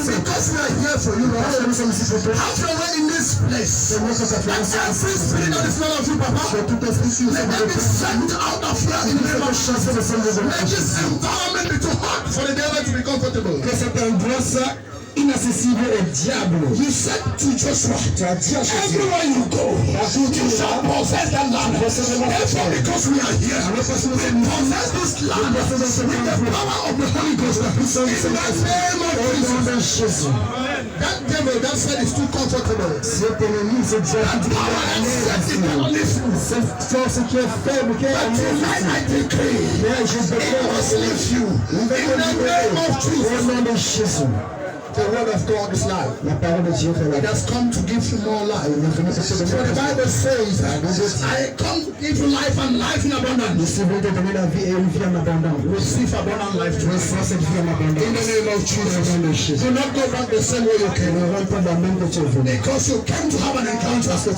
because we are here for you, Lord, have your way in this place. Every spirit that is not of you, Papa, let them be sent out of here in the name of Jesus. Let this environment be too hot for the devil to be comfortable. Inaccessible au diable. You said to Joshua, everywhere you go, you shall possess that land. Therefore, because we are here, we possess this land with the power of the Holy Ghost. In the name of Jesus. That devil that said is too comfortable. That power that said it cannot listen. But tonight I decree, it must leave you. In the name of Jesus. The word of God is life. It has come to give you more life. So the Bible says, I come to give you life and life in abundance. Receive abundant life to us. In the name of Jesus. Do not go back the same way you came. Because you came to have an encounter. Say,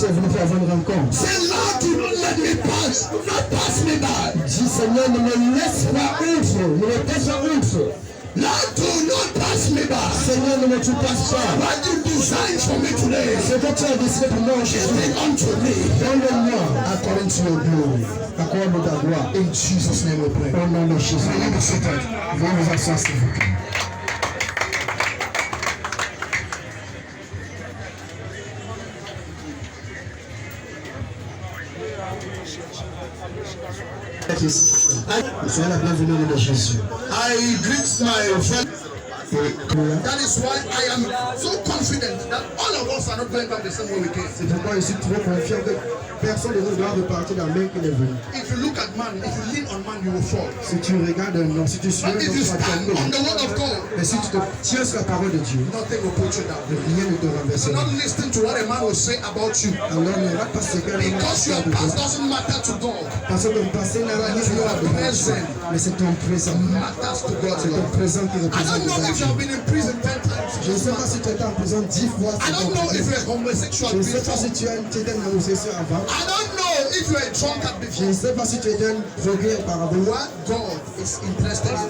Lord, do not let me pass. Do not pass me by. Lord, do not pass me by. Seigneur, ne me passe pas. What you designed for me today, c'est que tu as décidé pour moi, give it unto me. Donne-le-moi according to your glory. Accorde ta gloire. In Jesus' name we pray. Au nom de Jésus. Veuillez vous asseoir. Veuillez vous asseoir, s'il vous plaît. Soyez la bienvenue de Jésus. I greet my friend. That is why I am so confident that all of us are not going back the same way we came. C'est pourquoi je suis trop confiant que personne de nous doit repartir dans la même qu'il est venu. If you look at man, if you lean on man, you will fall. Si tu regardes un homme, si tu suis un homme, tu vas tomber. On the word of God. Mais si tu te tiens sur la parole de Dieu, nothing will put you down. Rien ne te renversera. Do not listen to what a man will say about you. Alors ne va pas se regarder. Because your past doesn't matter to God. Parce que ton passé n'a rien à voir avec Dieu. Mais c'est ton présent. Matters to God. C'est ton présent qui représente. I don't know if you have been in prison 10 times. Je ne sais pas si tu étais en prison 10 fois. I don't know if you are homosexual. Je ne sais pas si tu étais un homosexuel avant. I don't know if you are a drunkard before. Je ne sais pas si tu étais un drogué auparavant. What God is interested in.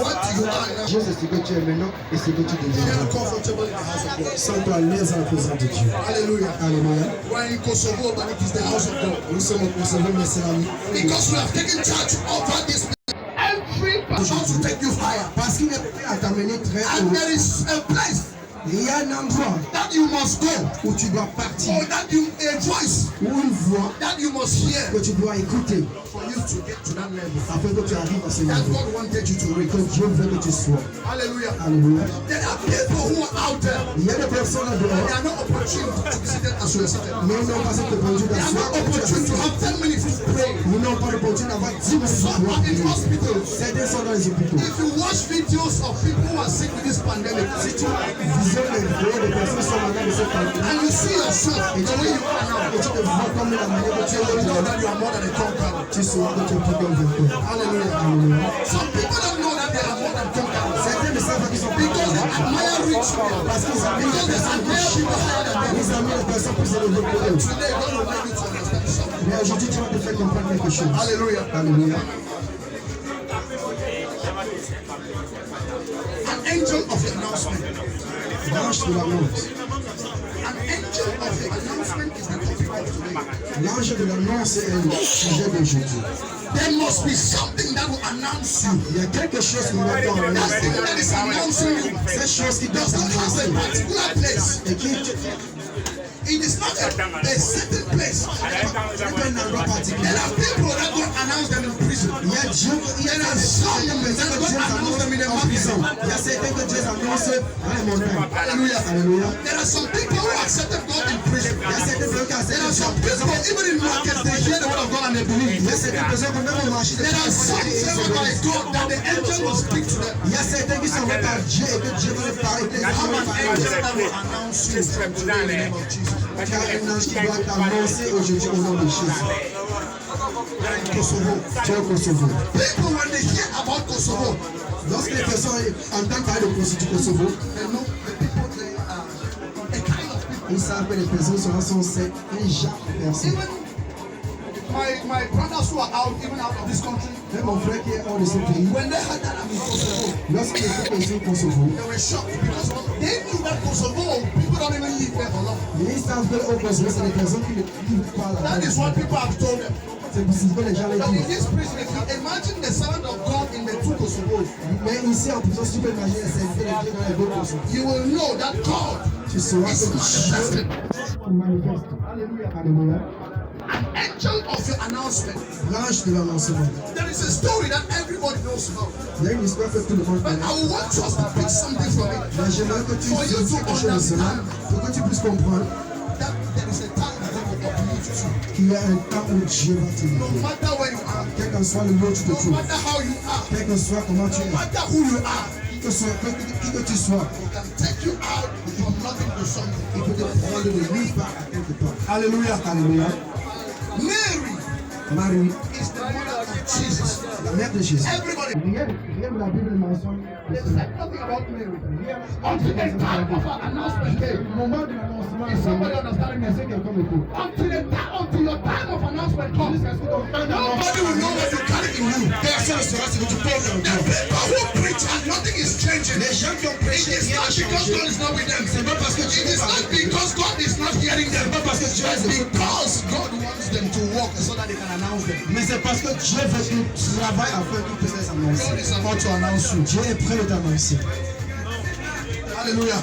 What you are now. Dieu c'est ce que tu es maintenant et ce que tu deviens. Feel comfortable in the house of God. Sens-toi à l'aise en présence de Dieu. Alléluia. Alléluia. We're in Kosovo, but it is the house of God. Nous sommes au Kosovo, mais c'est la vie. Because we have taken charge over this. Every person to take you higher. Parce qu'il est prêt à t'amener très haut. And there is a place. Il y a un endroit that you must go, où tu dois partir, or that you a voice, ou une voix that you must hear, que tu dois écouter, for you to get to that level, afin que tu arrives à ce niveau. That God wanted you to reach. Que Dieu veut que tu sois. Hallelujah. Hallelujah. There are people who are out there. Il y a des personnes là dehors. They are not opportune to be seated as you are seated. Mais non pas cette opportunité. They are not opportune to have 10 minutes to pray. Ils n'ont pas l'opportunité d'avoir 10 minutes. Some are in hospitals. Certains sont dans les hôpitaux. If you watch videos of people who are sick with this pandemic, si tu and you see yourself the way you are now, you know that you are more than a conqueror. Hallelujah. Some people don't know that they are more than conquerors because they admire rich people, because they admire people higher than them. Today God will make you to understand something. Hallelujah. Hallelujah. An angel of the announcement. L'ange de l'annonce. An angel of the announcement is the topic of today. L'ange de l'annonce est le sujet d'aujourd'hui. There must be something that will announce you. Il y a quelque chose qui doit t'annoncer. That is announcing you. Cette chose qui doit t'annoncer. A particular place. Et qui it is not a certain place. There are people that God announced them in prison. There are some that God announced them in the prison. Hallelujah. There are some people who accepted God in prison. There are some people even in markets they hear the word of God and they believe. There are some favored by God that the angel will speak to them. How an angel that will announce you from today in the name of Jesus. Un ange qui doit t'annoncer aujourd'hui au nom de Jésus. Kosovo. People when they hear about Kosovo, lorsque les personnes entendent parler de Kosovo, they know the people they are a kind of people. Ils savent que les personnes sont ces genre de personnes. My brothers who are out, even out of this country, mon frère qui est hors de ce pays, when they heard that I'm in Kosovo, lorsqu'ils étaient au Kosovo, they were shocked because They knew that Kosovo, people don't even live there for long. That is what people have told them. But in this prison, if you imagine the servant of God in the two Kosovos, you will know that God is manifested. Hallelujah. An angel of your announcement. There is a story that everybody knows about. But I want us to pick something from it. For you to understand that there is a time that God will uplift you. No matter where you are, no matter how you are, no matter who you are, He can take you out from nothing to something. Hallelujah. Mary is the mother of Jesus. Everybody. They said nothing about Mary. Until the time of her announcement came. Is somebody understanding me? Until your time of announcement comes, nobody will know what you carry in you. The people who preach and nothing is changing. It is not because God is not with them. It is not because God is not hearing them. It's because God wants them to walk so that they can announce them. Mais c'est parce que Dieu veut que tu travailles afin que tu puisses annoncer. God is about to announce you. Dieu est prêt de t'annoncer. Alléluia.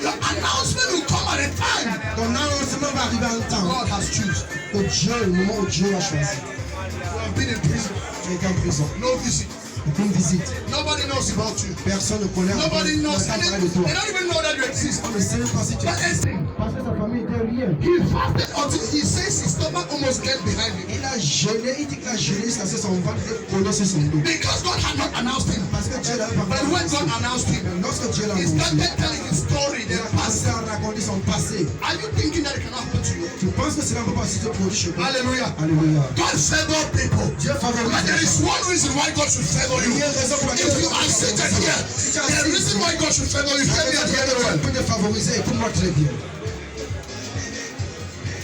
Your announcement will come at a time. Ton annoncement va arriver à un temps. God has chosen. Le moment où Dieu a choisi. You have been in prison. Tu es en prison. No visit. Aucune visite. Nobody knows about you. Personne ne connaît. Nobody knows anything. They don't even know that you exist. On ne sait pas si tu existes. Parce que sa famille était rien. He fasted until he says his stomach almost get behind him. Il a jeûné, il dit qu'il a jeûné, ça c'est son ventre collé sur son dos. Because God had not announced him. Parce que Dieu l'avait pas annoncé. But when God announced him, lorsque Dieu l'a annoncé, he started telling his story. Il a commencé à raconter son passé. Are you thinking that it cannot happen to you? Tu penses que cela ne peut pas se produire chez toi? Alléluia. God favor people. Dieu favorise. But there is one reason why God should favor you. If you are seated here, the reason why God should favor you, hear me very well.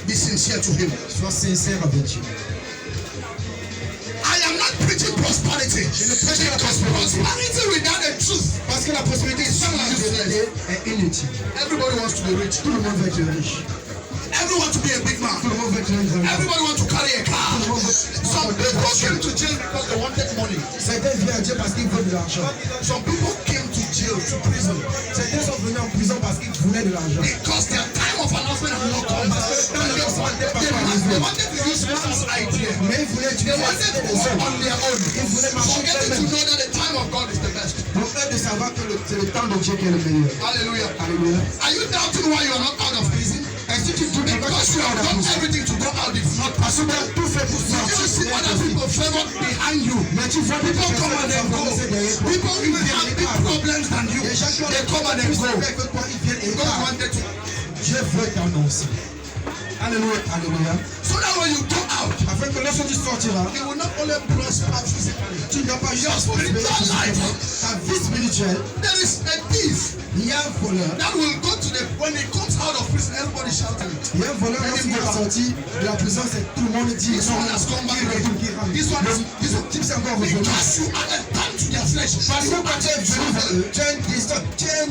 Be sincere to Him. Sois sincère avec Dieu. I am not preaching prosperity. Because prosperity without the truth. Parce que la prospérité sans la vérité est inutile. Everybody wants to be rich. Tout le monde veut être riche. Everyone wants to be a big man. Everybody wants to carry a car. Some people came to jail because they wanted money. Certains viennent à Dieu parce qu'ils veulent de l'argent. Some people came to jail, to prison. Certains sont venus en prison parce qu'ils voulaient de l'argent. Because their time of announcement had not come. They wanted to use man's idea. Mais ils voulaient utiliser on their own. Ils voulaient marcher forgetting to know that the time of God is the best. Donc de savoir que c'est le temps de Dieu qui est le meilleur. Hallelujah. Are you doubting why you are not out of prison? Because you have done everything to go out, it's not possible. You see other people favor behind you. People come and then go. People even have big problems than you. They come and then go. God wanted to. Dieu veut t'annoncer. Alléluia. So that when you go out, afin que lorsque tu sortiras, you will not only prosper physically. Tu n'as pas juste spiritual life. Ta vie spirituelle. There is a thief. Il y a un voleur. That will go to the when he comes out of prison, everybody shouting. Il y a un voleur lorsqu'il est sorti de la prison, c'est tout le monde dit. This one has come back. This one is encore revenu. Because you are a thorn to their flesh. Parce que quand tu es venu, tu es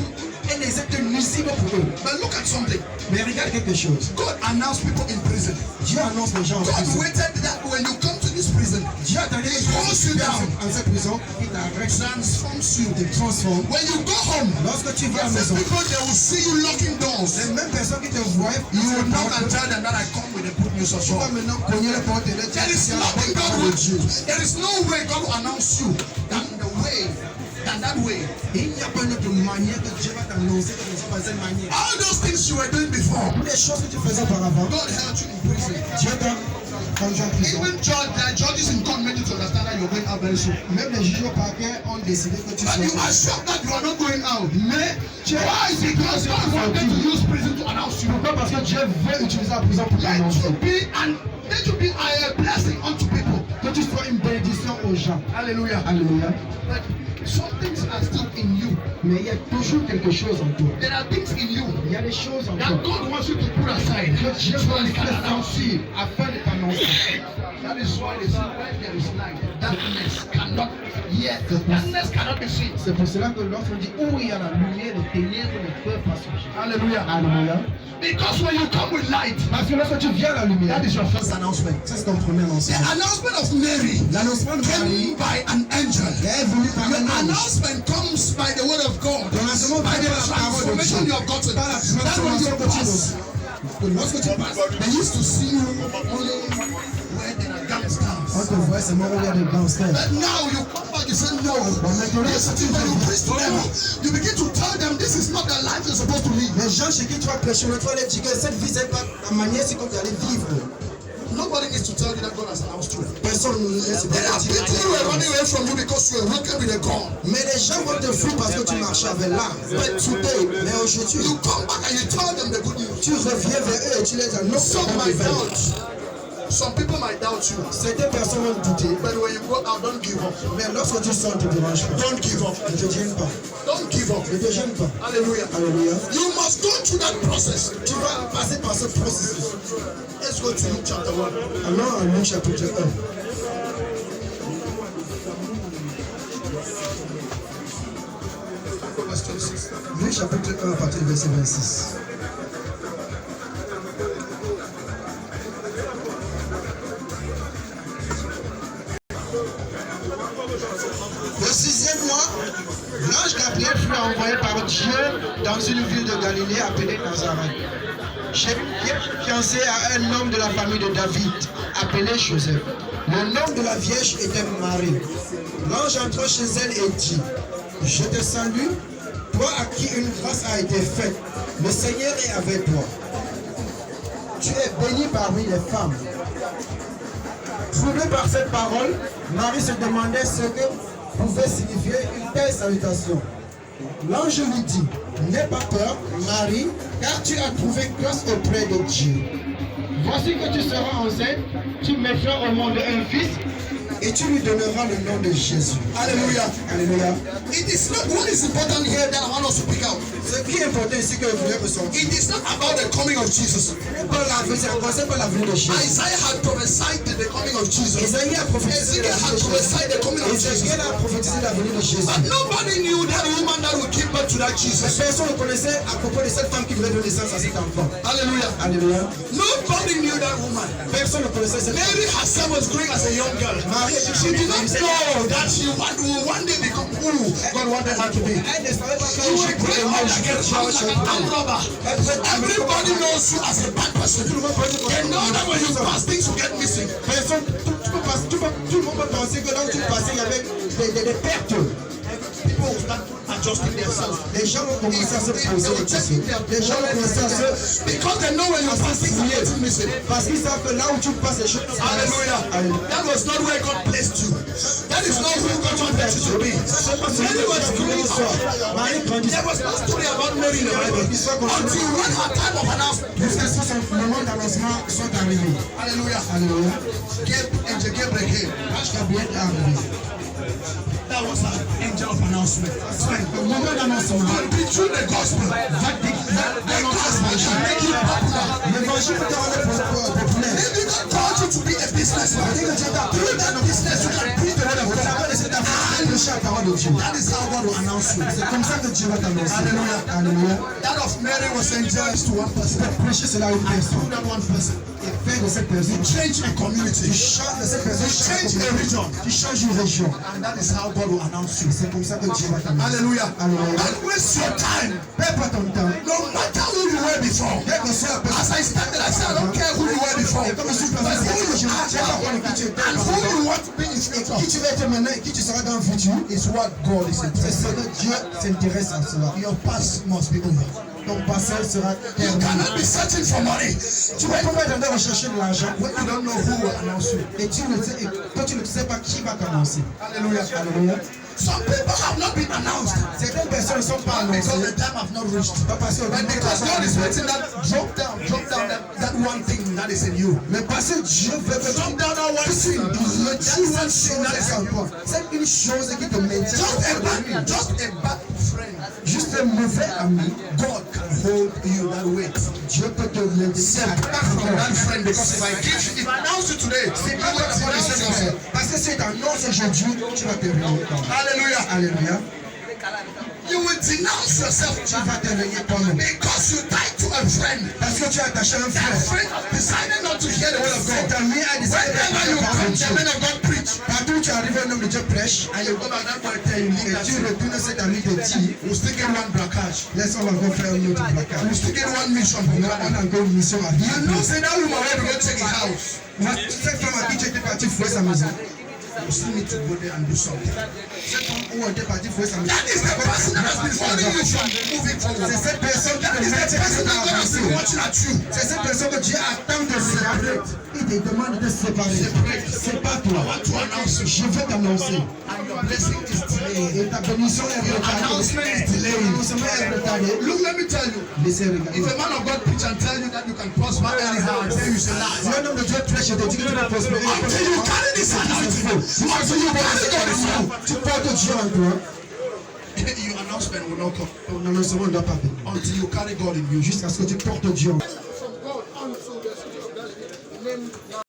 un exemple nuisible pour eux. But look at something. Mais regarde quelque chose. God announced people in prison. Dieu annonce les gens en prison. God waited that when you come to this prison, Dieu attendait que tu down en cette prison, il transforms you, te transforme. When you go home, lorsque tu vas à la maison, people they will see you locking doors. Les mêmes personnes qui te voient, you will knock and tell them that I come with the good news of God. Maintenant cogner les portes et les dire, there is nothing God will do. There is no way God will announce you than the way. And that way, il n'y a pas une autre manière que Dieu va t'annoncer que tu fais cette manière. All those things you were doing before, toutes les choses que tu faisais auparavant, God held you in prison. Dieu t'a conduit en prison. Even judges in court made you to understand that you're going out very soon. Même les juges au parquet ont décidé que tu sois. But you are sure that you are not going out. Mais why? Because God wanted to use prison to announce you. Pourquoi? Parce que Dieu veut utiliser la prison pour t'annoncer. Let you be a blessing unto people. Que tu sois une bénédiction aux gens. Alléluia. Alléluia. Some things are still in you. Mais il y a toujours quelque chose en toi. There are things in you. Il y a des choses en toi. That God wants you to put aside. Que Dieu veut les announcer afin de t'annoncer. annoncé. That is why they say when there is light, darkness cannot be seen. C'est pour cela que lorsqu'on dit où il y a la lumière, les ténèbres ne peuvent pas surgir. Hallelujah. Alléluia. Because when you come with light, Parce que lorsque tu viens à la lumière, that is your first announcement. ça c'est ton premier The annoncement. announcement of Mary L'annoncement de Marie came by an angel. est venu par Your un ange. announcement comes by the word of God, Ton annoncement by the vient par la parole de transformation Dieu. you have gotten. Par la That when you transformation que tu pass, as. Lorsque tu passes, they used to see you only where there are gangsters. on te voit seulement où il y a des gangsters. But now you come back, you say no. maintenant, Listen, when you preach to them, you begin to tell them this is not the life you're supposed to live. Les gens chez qui tu vas prêcher, tu vas leur dire que cette vie, c'est pas la manière c'est comme tu allais vivre. Nobody needs to tell you that God has announced you. Personne ne sait There pas are dire. people who are running away from you because you are working with a gun. Mais les gens vont te fuir parce que tu marches avec l'arme. But today, mais aujourd'hui, You come back and you tell them the good news. tu reviens vers eux et tu les annonces. Some might doubt. Some people might doubt you. Certaines personnes vont douter. But when you go out, don't give up. Mais lorsque tu sors, ne te dérange pas. Don't give up. Ne te gêne pas. Don't give up. Ne te gêne pas. Hallelujah. Alléluia. You must go through that process. Tu vas passer par ce processus. Let's go to Luke chapter 1. Alors, en Luc chapitre 1. Verse 26. Luc chapitre 1 à partir du verset 26. Le 6e mois, l'ange Gabriel fut envoyé par Dieu dans une ville de Galilée appelée Nazareth. Fiancé à un homme de la famille de David, appelé Joseph. Le nom de la Vierge était Marie. L'ange entra chez elle et dit, je te salue, toi à qui une grâce a été faite. Le Seigneur est avec toi. Tu es bénie parmi les femmes. Troublée par cette parole, Marie se demandait ce que pouvait signifier une telle salutation. L'ange lui dit, n'aie pas peur, Marie, car tu as trouvé grâce auprès de Dieu. Voici que tu seras enceinte, tu mettras au monde un fils, et tu lui donneras le nom de Jésus. Hallelujah. Alléluia. It is not what is important here that I want us to pick out. Ce qui est important ici que vous voulez ressortir. It is not about the coming of Jesus. C'est pas la venue de Jésus. Isaiah had prophesied the coming of Jesus. Isaïe a prophétisé Ezekiel had prophesied the coming of Jesus. Ézéchiel a prophétisé la venue de Jésus. But nobody knew that woman that would give birth to that Jesus. Personne ne connaissait à propos de cette femme qui devait donner naissance à cet enfant. Hallelujah. Alléluia. Nobody knew that woman. Personne ne connaissait cette femme. Mary herself was growing as a young girl. She did not know that she would one day become who God wanted her to be. Elle ne savait pas She will grow up like a armed robber. Everybody knows you as a bad person. They know that when you pass things, you get missing. Tout le monde peut penser que là où tu passais, il y avait des pertes. People will start adjusting themselves. Les gens vont commencer à se poser des questions. Les gens vont commencer à se... Because they know when you pass things, you get missing. Parce qu'ils savent que là où tu passes, les choses... Hallelujah. That was not where God placed you. That is not who God wanted you to be. Mary was growing up. There was no story about Mary in the Bible until when her time of announcement. Jusqu'à ce que le moment d'annoncement soit arrivé. Hallelujah. Alléluia. Angel Gabriel came. L'ange Gabriel est arrivé. That was an angel of announcement. Le moment d'annoncement. Will be through the gospel. The gospel can make you popular. L'évangile peut te rendre populaire. Maybe God called you to be a businessman. Through that business, you can preach the word of God. That is how God will announce you. C'est comme ça que Dieu va t'annoncer. Hallelujah. Alléluia. That of Mary was angels to one person. Prêcher cela à une personne. Through that one person, Et faire de cette personne. change a community. Tu changes de cette personne. Change a region. Tu changes une région. And that is how God will announce you. C'est comme ça que Dieu va t'annoncer. Hallelujah. Alléluia. Don't waste your time. Perds pas ton temps. No matter who you were before. Quel que soit la personne. As I started, I said, I don't care who you were before. Et comme je suis But passé, who you are and and who you want to be in future qui tu vas être maintenant et qui tu seras dans le futur, is what God is c'est interested ce que Dieu s'intéresse à cela. in. Your past must be over. Ton passé sera You terminé. cannot be searching for money. Tu vas pas être en train de rechercher de l'argent When you don't know who will announce you. et toi tu ne sais pas qui va t'annoncer. Hallelujah. Alléluia. Some people have not been announced. Certaines personnes ne sont pas Not because annoncées. the time have not reached. Pas parce que But because God is waiting that drop down that one thing that is in you. mais parce que Dieu veut que Drop down that one thing. That one thing that is in you. c'est une chose qui te maintient. Just a bad friend. Juste un mauvais ami, God can hold you that weight. Dieu peut te l'aider. Separate from that friend because if I announce it today, C'est you pas will par rapport à denounce ce yourself. parce que c'est annonce aujourd'hui, tu vas te réunir. Hallelujah. Alléluia. You will denounce yourself Tu vas te réunir toi-même. because you tied to a friend. Parce que tu es attaché à un That frère. friend decided not to hear the word of Cet God. ami a décidé Whenever you de come, Dieu. the man of God preach. Partout où tu arrives, un homme de Dieu prêche. And you go back, that boy tell you, leave Et that tu thing. retournes cet ami te dit, We'll still get one braquage. laisse-moi encore faire une autre placard. We'll still get one mission from On God. a encore une mission à You vivre. know, say that woman where to go check his house. Cette femme à qui tu étais parti fouiller sa maison. You still need to go there and do something. Cette femme où on était parti fouiller sa maison. That is the person that has been following you from moving forward. C'est cette personne qui That te is the met person that God has avancer. been watching at you. C'est cette personne que Dieu attend de regarder. Il te demande de se séparer. C'est pas I toi. want to announce you. Je veux t'annoncer. And your blessing is delayed. Et ta bénédiction est retardée. Announcement is Ton delayed. annoncement est retardé. Look, let me tell you. Laissez If regarder. a man of God preach and tell you that you can prosper anyhow, and then you say Si lie. un homme de Dieu prêche et te dit que tu vas prospérer, Until you carry this anointing, until you carry God in you, tu portes Dieu en toi, your announcement will not come. ton annoncement ne doit pas venir. Until you carry God in you. Jusqu'à ce que tu portes Dieu en toi.